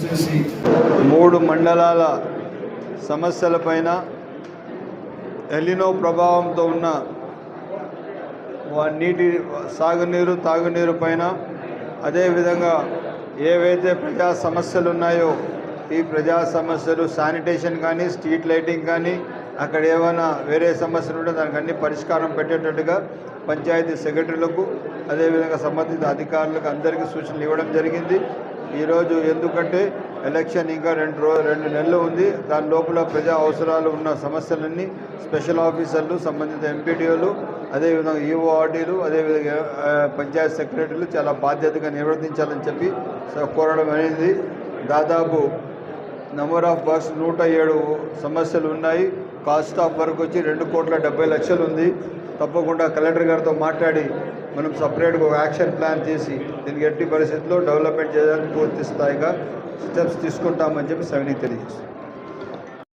దయచేసి 3 మండలాల సమస్యలపైన ఎలినో ప్రభావంతో ఉన్న నీటి సాగునీరు తాగునీరు పైన అదేవిధంగా ఏవైతే ప్రజా సమస్యలు ఉన్నాయో ఈ ప్రజా సమస్యలు శానిటేషన్ కానీ స్ట్రీట్ లైటింగ్ కానీ అక్కడ ఏమైనా వేరే సమస్యలు ఉంటే దానికి అన్ని పరిష్కారం పెట్టేటట్టుగా పంచాయతీ సెక్రటరీలకు అదేవిధంగా సంబంధిత అధికారులకు అందరికీ సూచనలు ఇవ్వడం జరిగింది. ఈరోజు ఎందుకంటే ఎలక్షన్ ఇంకా 2 నెలలు ఉంది. దాని లోపల ప్రజా అవసరాలు ఉన్న సమస్యలన్నీ స్పెషల్ ఆఫీసర్లు సంబంధిత ఎంపీడీఓలు అదేవిధంగా ఈఓఆర్డీలు అదేవిధంగా పంచాయతీ సెక్రటరీలు చాలా బాధ్యతగా నిర్వర్తించాలని చెప్పి కోరడం అనేది. దాదాపు నెంబర్ ఆఫ్ వర్క్స్ 107 సమస్యలు ఉన్నాయి. కాస్ట్ ఆఫ్ వర్క్ వచ్చి 2,70,00,000 ఉంది. తప్పకుండా కలెక్టర్ గారితో మాట్లాడి మనం సపరేట్గా ఒక యాక్షన్ ప్లాన్ చేసి దీనికి ఎట్టి పరిస్థితుల్లో డెవలప్మెంట్ చేయడానికి పూర్తి స్థాయిగా స్టెప్స్ తీసుకుంటామని చెప్పి సవినీకి తెలియజేస్తాం.